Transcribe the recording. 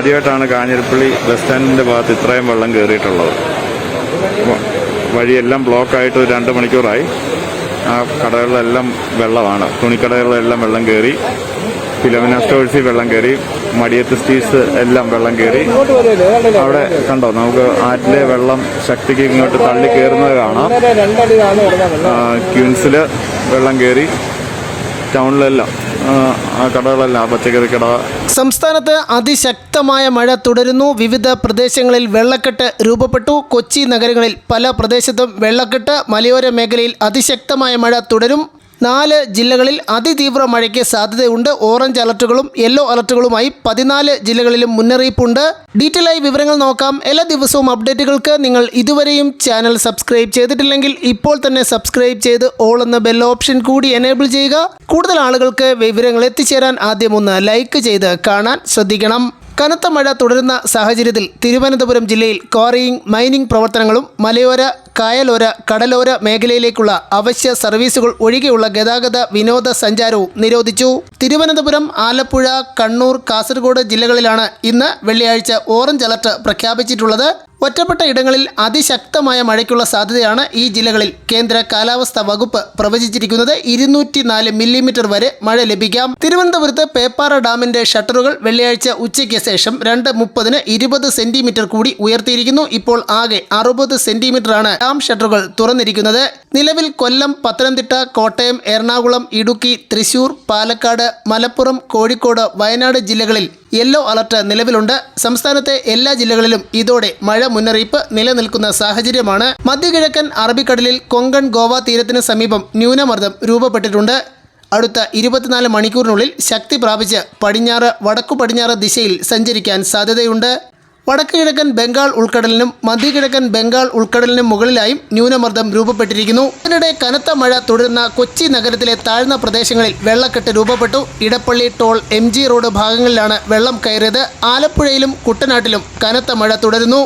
ആദ്യമായിട്ടാണ് കാഞ്ഞിരപ്പള്ളി ബസ് സ്റ്റാൻഡിൻ്റെ ഭാഗത്ത് ഇത്രയും വെള്ളം കയറിയിട്ടുള്ളത്. വഴിയെല്ലാം ബ്ലോക്കായിട്ട് 2 മണിക്കൂറായി. ആ കടകളിലെല്ലാം വെള്ളമാണ്. തുണിക്കടകളിലെല്ലാം വെള്ളം കയറി. ഫിലോമിന സ്റ്റോഴ്സിൽ വെള്ളം കയറി. മടിയത്ത് സ്റ്റീൽസ് എല്ലാം വെള്ളം കയറി. അവിടെ കണ്ടോ, നമുക്ക് ആറ്റിലെ വെള്ളം ശക്തിക്ക് ഇങ്ങോട്ട് തള്ളി കയറുന്നത് കാണാം. ക്യൂൻസിൽ വെള്ളം കയറി. ടൗണിലെല്ലാം കടകളെല്ലാം പച്ചക്കറി കട. സംസ്ഥാനത്ത് അതിശക്തമായ മഴ തുടരുന്നു. വിവിധ പ്രദേശങ്ങളിൽ വെള്ളക്കെട്ട് രൂപപ്പെട്ടു. കൊച്ചി നഗരങ്ങളിൽ പല പ്രദേശത്തും വെള്ളക്കെട്ട്. മലയോര മേഖലയിൽ അതിശക്തമായ മഴ തുടരും. 4 ജില്ലകളിൽ അതിതീവ്ര മഴയ്ക്ക് സാധ്യതയുണ്ട്. ഓറഞ്ച് അലർട്ടുകളും യെല്ലോ അലർട്ടുകളുമായി 14 ജില്ലകളിലും മുന്നറിയിപ്പുണ്ട്. ഡീറ്റെയിൽ ആയി വിവരങ്ങൾ നോക്കാം. എല്ലാ ദിവസവും അപ്ഡേറ്റുകൾക്ക് നിങ്ങൾ ഇതുവരെയും ചാനൽ സബ്സ്ക്രൈബ് ചെയ്തിട്ടില്ലെങ്കിൽ ഇപ്പോൾ തന്നെ സബ്സ്ക്രൈബ് ചെയ്ത് ഓൾ എന്ന ബെൽ ഓപ്ഷൻ കൂടി എനേബിൾ ചെയ്യുക. കൂടുതൽ ആളുകൾക്ക് വിവരങ്ങൾ എത്തിച്ചേരാൻ ആദ്യം ഒന്ന് ലൈക്ക് ചെയ്ത് കാണാൻ ശ്രദ്ധിക്കണം. കനത്ത മഴ തുടരുന്ന സാഹചര്യത്തിൽ തിരുവനന്തപുരം ജില്ലയിൽ ക്വാറിയിങ്, മൈനിങ് പ്രവർത്തനങ്ങളും മലയോര, കായലോര, കടലോര മേഖലയിലേക്കുള്ള അവശ്യ സർവീസുകൾ ഒഴികെയുള്ള ഗതാഗത വിനോദസഞ്ചാരവും നിരോധിച്ചു. തിരുവനന്തപുരം, ആലപ്പുഴ, കണ്ണൂർ, കാസർഗോഡ് ജില്ലകളിലാണ് ഇന്ന് വെള്ളിയാഴ്ച ഓറഞ്ച് അലർട്ട് പ്രഖ്യാപിച്ചിട്ടുള്ളത്. ഒറ്റപ്പെട്ട ഇടങ്ങളിൽ അതിശക്തമായ മഴയ്ക്കുള്ള സാധ്യതയാണ് ഈ ജില്ലകളിൽ കേന്ദ്ര കാലാവസ്ഥാ വകുപ്പ് പ്രവചിച്ചിരിക്കുന്നത്. 204 മില്ലിമീറ്റർ വരെ മഴ ലഭിക്കാം. തിരുവനന്തപുരത്ത് പേപ്പാറ ഡാമിന്റെ ഷട്ടറുകൾ വെള്ളിയാഴ്ച ഉച്ചയ്ക്ക് ശേഷം 2:30 20 സെന്റിമീറ്റർ കൂടി ഉയർത്തിയിരിക്കുന്നു. ഇപ്പോൾ ആകെ 60 സെന്റിമീറ്ററാണ് ഡാം ഷട്ടറുകൾ തുറന്നിരിക്കുന്നത്. നിലവിൽ കൊല്ലം, പത്തനംതിട്ട, കോട്ടയം, എറണാകുളം, ഇടുക്കി, തൃശൂർ, പാലക്കാട്, മലപ്പുറം, കോഴിക്കോട്, വയനാട് ജില്ലകളിൽ യെല്ലോ അലർട്ട് നിലവിലുണ്ട്. സംസ്ഥാനത്തെ എല്ലാ ജില്ലകളിലും ഇതോടെ മഴ മുന്നറിയിപ്പ് നിലനിൽക്കുന്ന സാഹചര്യമാണ്. മധ്യകിഴക്കൻ അറബിക്കടലിൽ കൊങ്കൺ, ഗോവ തീരത്തിന് സമീപം ന്യൂനമർദ്ദം രൂപപ്പെട്ടിട്ടുണ്ട്. അടുത്ത 24 മണിക്കൂറിനുള്ളിൽ ശക്തി പ്രാപിച്ച് പടിഞ്ഞാറ്, വടക്കു പടിഞ്ഞാറ് ദിശയിൽ സഞ്ചരിക്കാൻ സാധ്യതയുണ്ട്. വടക്ക് കിഴക്കൻ ബംഗാൾ ഉൾക്കടലിനും മധ്യകിഴക്കൻ ബംഗാൾ ഉൾക്കടലിനും മുകളിലായും ന്യൂനമർദ്ദം രൂപപ്പെട്ടിരിക്കുന്നു. ഇതിനിടെ കനത്ത മഴ തുടരുന്ന കൊച്ചി നഗരത്തിലെ താഴ്ന്ന പ്രദേശങ്ങളിൽ വെള്ളക്കെട്ട് രൂപപ്പെട്ടു. ഇടപ്പള്ളി ടോൾ, MG റോഡ് ഭാഗങ്ങളിലാണ് വെള്ളം കയറിയത്. ആലപ്പുഴയിലും കുട്ടനാട്ടിലും കനത്ത മഴ തുടരുന്നു.